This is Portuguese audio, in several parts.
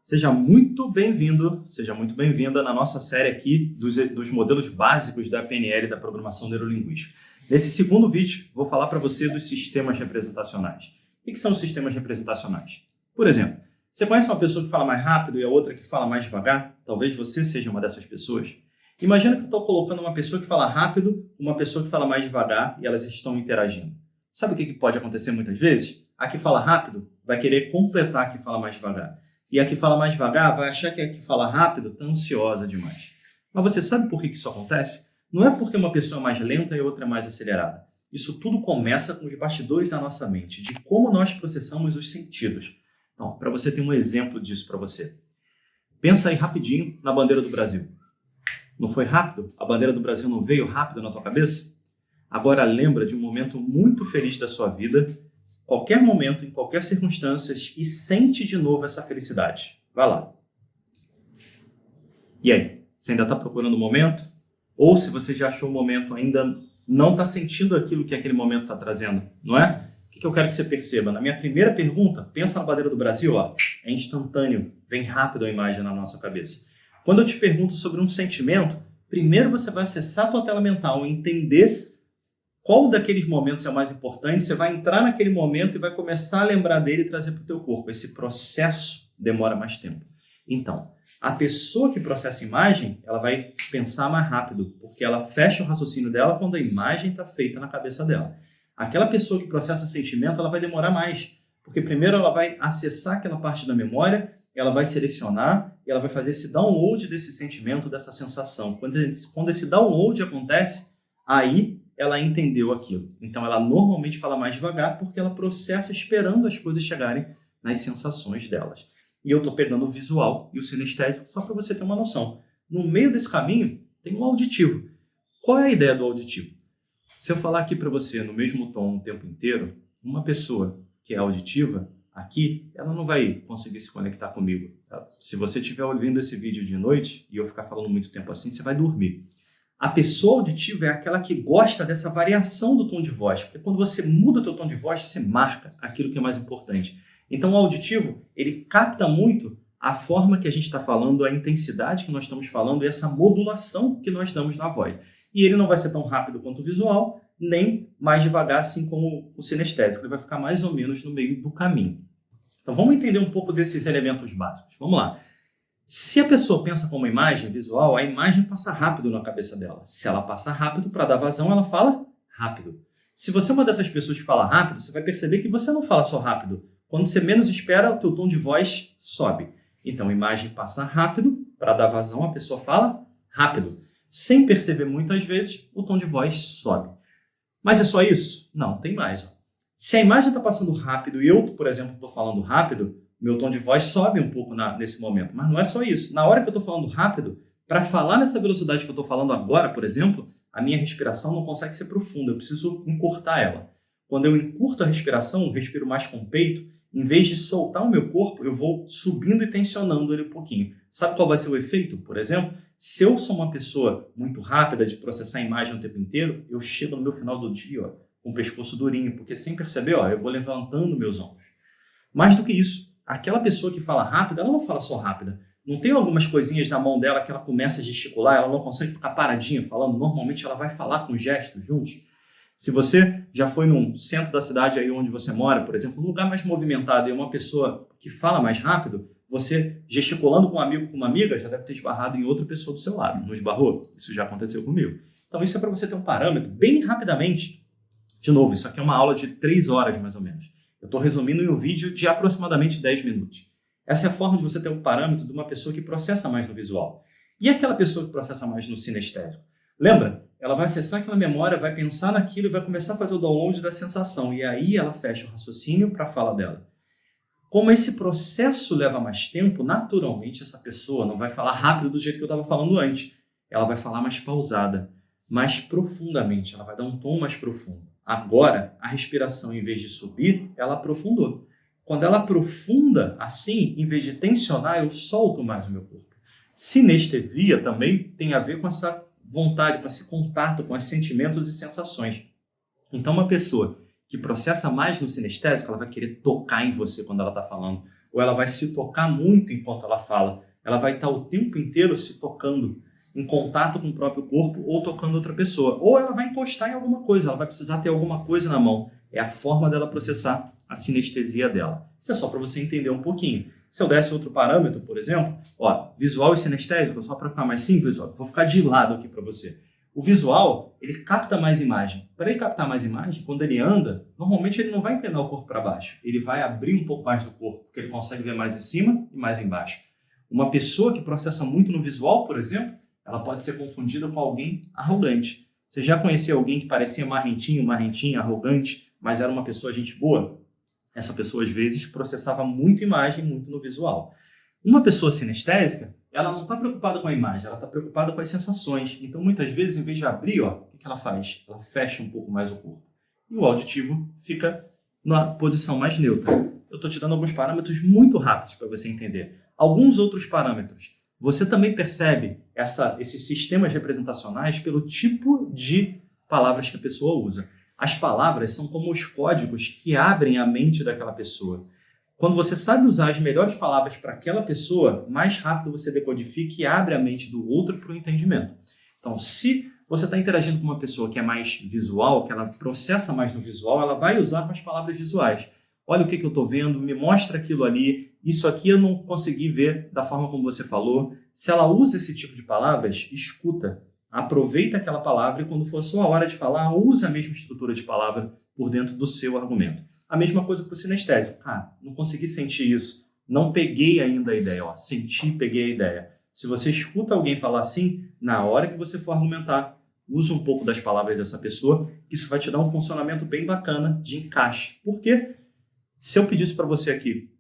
Seja muito bem-vindo, seja muito bem-vinda na nossa série aqui dos modelos básicos da PNL da programação neurolinguística. Nesse segundo vídeo, vou falar para você dos sistemas representacionais. O que são os sistemas representacionais? Por exemplo, você conhece uma pessoa que fala mais rápido e a outra que fala mais devagar? Talvez você seja uma dessas pessoas. Imagina que eu estou colocando uma pessoa que fala rápido, uma pessoa que fala mais devagar e elas estão interagindo. Sabe o que pode acontecer muitas vezes? A que fala rápido vai querer completar a que fala mais devagar. E a que fala mais devagar vai achar que a que fala rápido está ansiosa demais. Mas você sabe por que isso acontece? Não é porque uma pessoa é mais lenta e outra é mais acelerada. Isso tudo começa com os bastidores da nossa mente, de como nós processamos os sentidos. Então, para você ter um exemplo disso para você. Pensa aí rapidinho na bandeira do Brasil. Não foi rápido? A bandeira do Brasil não veio rápido na tua cabeça? Agora lembra de um momento muito feliz da sua vida, qualquer momento, em qualquer circunstância, e sente de novo essa felicidade. Vai lá. E aí? Você ainda está procurando o momento? Ou se você já achou o momento, ainda não está sentindo aquilo que aquele momento está trazendo, não é? O que eu quero que você perceba? Na minha primeira pergunta, pensa na bandeira do Brasil, ó, é instantâneo, vem rápido a imagem na nossa cabeça. Quando eu te pergunto sobre um sentimento, primeiro você vai acessar a tua tela mental e entender qual daqueles momentos é o mais importante, você vai entrar naquele momento e vai começar a lembrar dele e trazer para o teu corpo. Esse processo demora mais tempo. Então, a pessoa que processa a imagem, ela vai pensar mais rápido, porque ela fecha o raciocínio dela quando a imagem está feita na cabeça dela. Aquela pessoa que processa sentimento, ela vai demorar mais, porque primeiro ela vai acessar aquela parte da memória, ela vai selecionar e ela vai fazer esse download desse sentimento, dessa sensação. Quando esse download acontece, aí ela entendeu aquilo. Então, ela normalmente fala mais devagar porque ela processa esperando as coisas chegarem nas sensações delas. E eu estou pegando o visual e o sinestésico só para você ter uma noção. No meio desse caminho, tem um auditivo. Qual é a ideia do auditivo? Se eu falar aqui para você no mesmo tom o tempo inteiro, uma pessoa que é auditiva, aqui, ela não vai conseguir se conectar comigo. Tá? Se você estiver ouvindo esse vídeo de noite e eu ficar falando muito tempo assim, você vai dormir. A pessoa auditiva é aquela que gosta dessa variação do tom de voz, porque quando você muda o teu tom de voz, você marca aquilo que é mais importante. Então, o auditivo, ele capta muito a forma que a gente está falando, a intensidade que nós estamos falando e essa modulação que nós damos na voz. E ele não vai ser tão rápido quanto o visual, nem mais devagar, assim como o sinestésico. Ele vai ficar mais ou menos no meio do caminho. Então, vamos entender um pouco desses elementos básicos. Vamos lá. Se a pessoa pensa como imagem visual, a imagem passa rápido na cabeça dela. Se ela passa rápido, para dar vazão, ela fala rápido. Se você é uma dessas pessoas que fala rápido, você vai perceber que você não fala só rápido. Quando você menos espera, o teu tom de voz sobe. Então, a imagem passa rápido, para dar vazão, a pessoa fala rápido. Sem perceber muitas vezes, o tom de voz sobe. Mas é só isso? Não, tem mais. Ó. Se a imagem está passando rápido e eu, por exemplo, estou falando rápido, meu tom de voz sobe um pouco nesse momento. Mas não é só isso. Na hora que eu estou falando rápido, para falar nessa velocidade que eu estou falando agora, por exemplo, a minha respiração não consegue ser profunda. Eu preciso encurtar ela. Quando eu encurto a respiração, eu respiro mais com o peito, em vez de soltar o meu corpo, eu vou subindo e tensionando ele um pouquinho. Sabe qual vai ser o efeito, por exemplo? Se eu sou uma pessoa muito rápida de processar a imagem o tempo inteiro, eu chego no meu final do dia ó, com o pescoço durinho, porque sem perceber, ó, eu vou levantando meus ombros. Mais do que isso, aquela pessoa que fala rápido, ela não fala só rápida. Não tem algumas coisinhas na mão dela que ela começa a gesticular, ela não consegue ficar paradinha falando. Normalmente ela vai falar com gestos juntos. Se você já foi num centro da cidade aí onde você mora, por exemplo, um lugar mais movimentado e uma pessoa que fala mais rápido, você gesticulando com um amigo, com uma amiga, já deve ter esbarrado em outra pessoa do seu lado. Não esbarrou? Isso já aconteceu comigo. Então isso é para você ter um parâmetro bem rapidamente. De novo, isso aqui é uma aula de 3 horas mais ou menos. Eu estou resumindo em um vídeo de aproximadamente 10 minutos. Essa é a forma de você ter um parâmetro de uma pessoa que processa mais no visual. E aquela pessoa que processa mais no sinestésico? Lembra? Ela vai acessar aquela memória, vai pensar naquilo e vai começar a fazer o download da sensação. E aí ela fecha o raciocínio para a fala dela. Como esse processo leva mais tempo, naturalmente essa pessoa não vai falar rápido do jeito que eu estava falando antes. Ela vai falar mais pausada, mais profundamente. Ela vai dar um tom mais profundo. Agora, a respiração, em vez de subir, ela aprofundou. Quando ela aprofunda assim, em vez de tensionar, eu solto mais o meu corpo. Sinestesia também tem a ver com essa vontade, com esse contato com os sentimentos e sensações. Então, uma pessoa que processa mais no sinestésico, ela vai querer tocar em você quando ela está falando. ou ela vai se tocar muito enquanto ela fala. Ela vai estar o tempo inteiro se tocando, em contato com o próprio corpo ou tocando outra pessoa. Ou ela vai encostar em alguma coisa, ela vai precisar ter alguma coisa na mão. É a forma dela processar a sinestesia dela. Isso é só para você entender um pouquinho. Se eu desse outro parâmetro, por exemplo, visual e sinestésico, só para ficar mais simples, vou ficar de lado aqui para você. O visual, ele capta mais imagem. Para ele captar mais imagem, quando ele anda, normalmente ele não vai empenar o corpo para baixo. Ele vai abrir um pouco mais do corpo, porque ele consegue ver mais em cima e mais embaixo. Uma pessoa que processa muito no visual, por exemplo, ela pode ser confundida com alguém arrogante. Você já conheceu alguém que parecia marrentinha, arrogante, mas era uma pessoa gente boa? Essa pessoa, às vezes, processava muito imagem, muito no visual. Uma pessoa sinestésica, ela não está preocupada com a imagem, ela está preocupada com as sensações. Então, muitas vezes, em vez de abrir, o que ela faz? Ela fecha um pouco mais o corpo. E o auditivo fica na posição mais neutra. Eu estou te dando alguns parâmetros muito rápidos para você entender. Alguns outros parâmetros. Você também percebe esses sistemas representacionais pelo tipo de palavras que a pessoa usa. As palavras são como os códigos que abrem a mente daquela pessoa. Quando você sabe usar as melhores palavras para aquela pessoa, mais rápido você decodifica e abre a mente do outro para o entendimento. Então, se você está interagindo com uma pessoa que é mais visual, que ela processa mais no visual, ela vai usar com as palavras visuais. Olha o que eu estou vendo, me mostra aquilo ali, isso aqui eu não consegui ver da forma como você falou. Se ela usa esse tipo de palavras, escuta. Aproveita aquela palavra e quando for sua hora de falar, usa a mesma estrutura de palavra por dentro do seu argumento. A mesma coisa para o sinestésico. Não consegui sentir isso. Não peguei ainda a ideia. Senti, peguei a ideia. Se você escuta alguém falar assim, na hora que você for argumentar, usa um pouco das palavras dessa pessoa, que isso vai te dar um funcionamento bem bacana de encaixe. Por quê? Se eu pedisse para você aqui,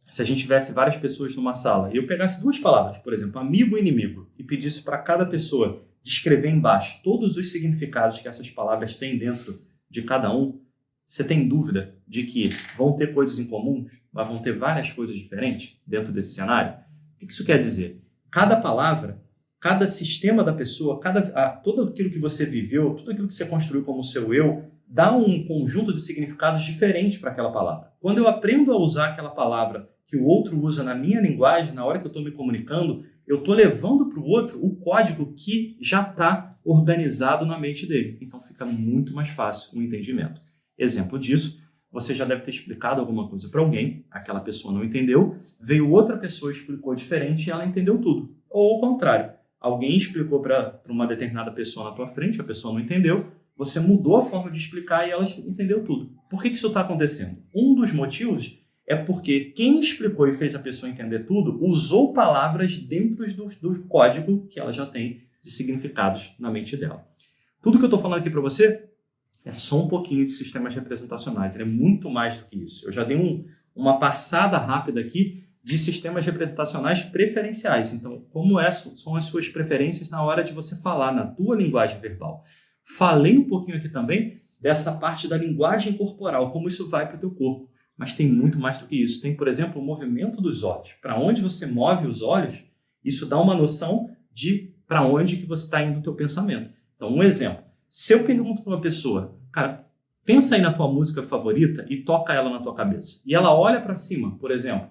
se a gente tivesse várias pessoas numa sala, e eu pegasse duas palavras, por exemplo, amigo e inimigo, e pedisse para cada pessoa descrever embaixo todos os significados que essas palavras têm dentro de cada um, você tem dúvida de que vão ter coisas em comuns, mas vão ter várias coisas diferentes dentro desse cenário? O que isso quer dizer? Cada palavra, cada sistema da pessoa, tudo aquilo que você viveu, tudo aquilo que você construiu como seu eu, dá um conjunto de significados diferentes para aquela palavra. Quando eu aprendo a usar aquela palavra que o outro usa na minha linguagem, na hora que eu estou me comunicando, eu estou levando para o outro o código que já está organizado na mente dele. Então fica muito mais fácil o entendimento. Exemplo disso, você já deve ter explicado alguma coisa para alguém, aquela pessoa não entendeu, veio outra pessoa e explicou diferente e ela entendeu tudo. Ou ao contrário, alguém explicou para uma determinada pessoa na tua frente, a pessoa não entendeu, você mudou a forma de explicar e ela entendeu tudo. Por que isso está acontecendo? Um dos motivos é porque quem explicou e fez a pessoa entender tudo usou palavras dentro do código que ela já tem de significados na mente dela. Tudo que eu estou falando aqui para você é só um pouquinho de sistemas representacionais. Ele é muito mais do que isso. Eu já dei uma passada rápida aqui de sistemas representacionais preferenciais. Então, como são as suas preferências na hora de você falar na tua linguagem verbal. Falei um pouquinho aqui também dessa parte da linguagem corporal, como isso vai para o teu corpo. Mas tem muito mais do que isso. Tem, por exemplo, o movimento dos olhos. Para onde você move os olhos, isso dá uma noção de para onde que você está indo o teu pensamento. Então, um exemplo. Se eu pergunto para uma pessoa, cara, pensa aí na tua música favorita e toca ela na tua cabeça. E ela olha para cima, por exemplo,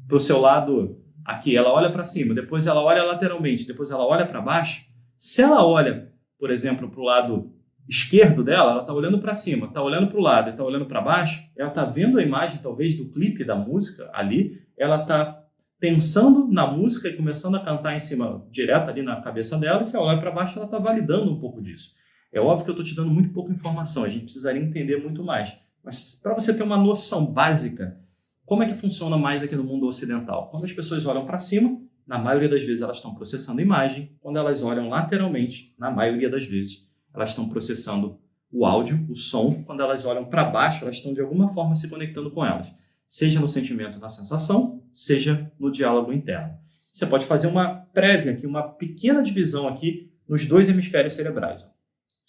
para o seu lado aqui. Ela olha para cima, depois ela olha lateralmente, depois ela olha para baixo. Se ela olha, por exemplo, para o lado esquerdo dela, ela está olhando para cima, está olhando para o lado e está olhando para baixo, ela está vendo a imagem, talvez, do clipe da música ali, ela está pensando na música e começando a cantar em cima, direto ali na cabeça dela, e se ela olha para baixo, ela está validando um pouco disso. É óbvio que eu estou te dando muito pouca informação, a gente precisaria entender muito mais. Mas para você ter uma noção básica, como é que funciona mais aqui no mundo ocidental? Quando as pessoas olham para cima, na maioria das vezes elas estão processando imagem. Quando elas olham lateralmente, na maioria das vezes, elas estão processando o áudio, o som. Quando elas olham para baixo, elas estão de alguma forma se conectando com elas. Seja no sentimento, na sensação, seja no diálogo interno. Você pode fazer uma prévia aqui, uma pequena divisão aqui nos dois hemisférios cerebrais.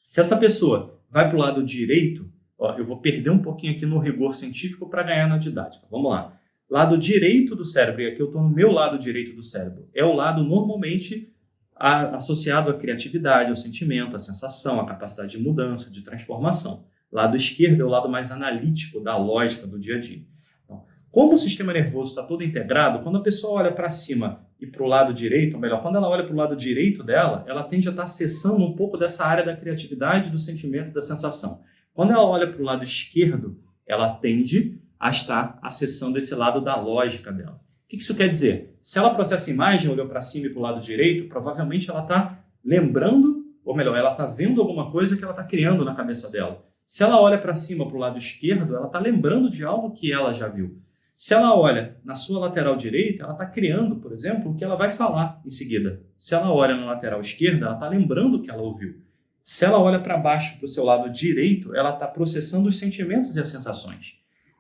Se essa pessoa vai para o lado direito, eu vou perder um pouquinho aqui no rigor científico para ganhar na didática. Vamos lá. Lado direito do cérebro, e aqui eu estou no meu lado direito do cérebro, é o lado normalmente associado à criatividade, ao sentimento, à sensação, à capacidade de mudança, de transformação. Lado esquerdo é o lado mais analítico da lógica do dia a dia. Então, Como o sistema nervoso está todo integrado, quando a pessoa olha para cima e para o lado direito, ou melhor, quando ela olha para o lado direito dela, ela tende a estar acessando um pouco dessa área da criatividade, do sentimento, da sensação. Quando ela olha para o lado esquerdo, ela tende a estar acessando esse lado da lógica dela. O que isso quer dizer? Se ela processa a imagem, olhou para cima e para o lado direito, provavelmente ela está lembrando, ou melhor, ela está vendo alguma coisa que ela está criando na cabeça dela. Se ela olha para cima, para o lado esquerdo, ela está lembrando de algo que ela já viu. Se ela olha na sua lateral direita, ela está criando, por exemplo, o que ela vai falar em seguida. Se ela olha na lateral esquerda, ela está lembrando o que ela ouviu. Se ela olha para baixo, para o seu lado direito, ela está processando os sentimentos e as sensações.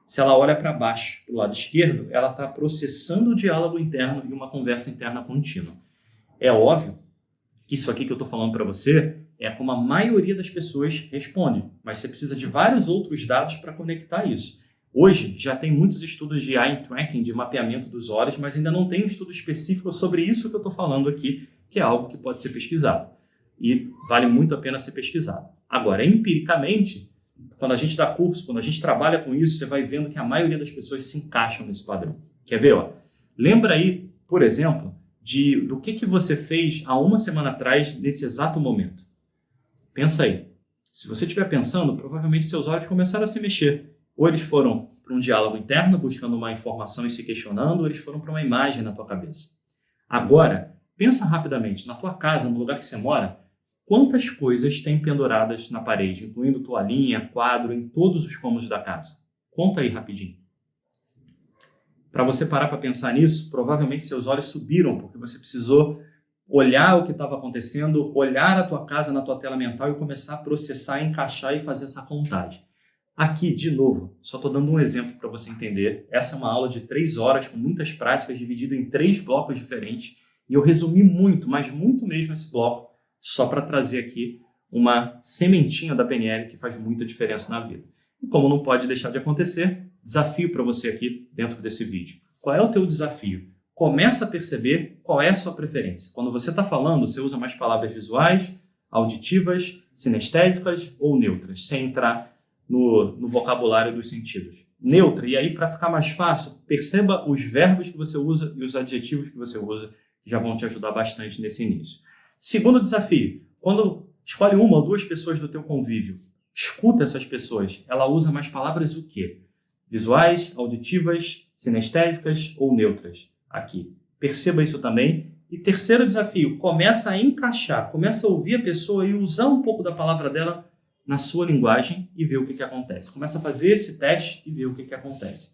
Se ela olha para baixo, para o lado esquerdo, ela está processando o diálogo interno e uma conversa interna contínua. É óbvio que isso aqui que eu estou falando para você é como a maioria das pessoas responde, mas você precisa de vários outros dados para conectar isso. Hoje já tem muitos estudos de eye tracking, de mapeamento dos olhos, mas ainda não tem um estudo específico sobre isso que eu estou falando aqui, que é algo que pode ser pesquisado. E vale muito a pena ser pesquisado. Agora, empiricamente, quando a gente dá curso, quando a gente trabalha com isso, você vai vendo que a maioria das pessoas se encaixam nesse padrão. Quer ver? Ó? Lembra aí, por exemplo, do que você fez há uma semana atrás, nesse exato momento. Pensa aí. Se você estiver pensando, provavelmente seus olhos começaram a se mexer. Ou eles foram para um diálogo interno, buscando uma informação e se questionando, ou eles foram para uma imagem na tua cabeça. Agora, pensa rapidamente, na tua casa, no lugar que você mora, quantas coisas tem penduradas na parede, incluindo toalhinha, quadro, em todos os cômodos da casa? Conta aí rapidinho. Para você parar para pensar nisso, provavelmente seus olhos subiram, porque você precisou olhar o que estava acontecendo, olhar a tua casa na tua tela mental e começar a processar, encaixar e fazer essa contagem. Aqui, de novo, só estou dando um exemplo para você entender. Essa é uma aula de 3 horas com muitas práticas, dividida em 3 blocos diferentes. E eu resumi muito, mas muito mesmo esse bloco, só para trazer aqui uma sementinha da PNL que faz muita diferença na vida. E como não pode deixar de acontecer, desafio para você aqui dentro desse vídeo. Qual é o teu desafio? Começa a perceber qual é a sua preferência. Quando você está falando, você usa mais palavras visuais, auditivas, sinestésicas ou neutras, sem entrar no vocabulário dos sentidos. Neutra, e aí para ficar mais fácil, perceba os verbos que você usa e os adjetivos que você usa, que já vão te ajudar bastante nesse início. Segundo desafio, quando escolhe uma ou 2 pessoas do teu convívio, escuta essas pessoas, ela usa mais palavras o quê? Visuais, auditivas, sinestésicas ou neutras? Aqui. Perceba isso também. E terceiro desafio, começa a encaixar, começa a ouvir a pessoa e usar um pouco da palavra dela na sua linguagem e ver o que acontece. Começa a fazer esse teste e ver o que acontece.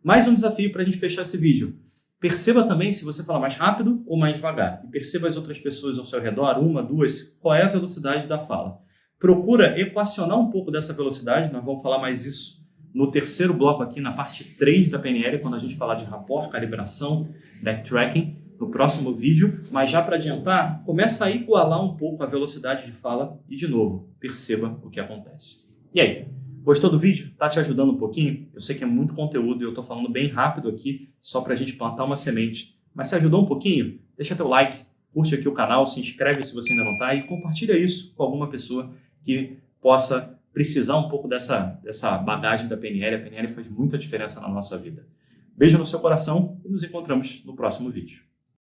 Mais um desafio para a gente fechar esse vídeo. Perceba também se você fala mais rápido ou mais devagar. E perceba as outras pessoas ao seu redor, 1, 2, qual é a velocidade da fala. Procura equacionar um pouco dessa velocidade, nós vamos falar mais isso no terceiro bloco aqui, na parte 3 da PNL, quando a gente falar de rapport, calibração, backtracking, no próximo vídeo. Mas já para adiantar, começa a igualar um pouco a velocidade de fala e, de novo, perceba o que acontece. E aí? Gostou do vídeo? Tá te ajudando um pouquinho? Eu sei que é muito conteúdo e eu tô falando bem rápido aqui, só pra gente plantar uma semente. Mas se ajudou um pouquinho, deixa teu like, curte aqui o canal, se inscreve se você ainda não tá e compartilha isso com alguma pessoa que possa precisar um pouco dessa bagagem da PNL. A PNL faz muita diferença na nossa vida. Beijo no seu coração e nos encontramos no próximo vídeo.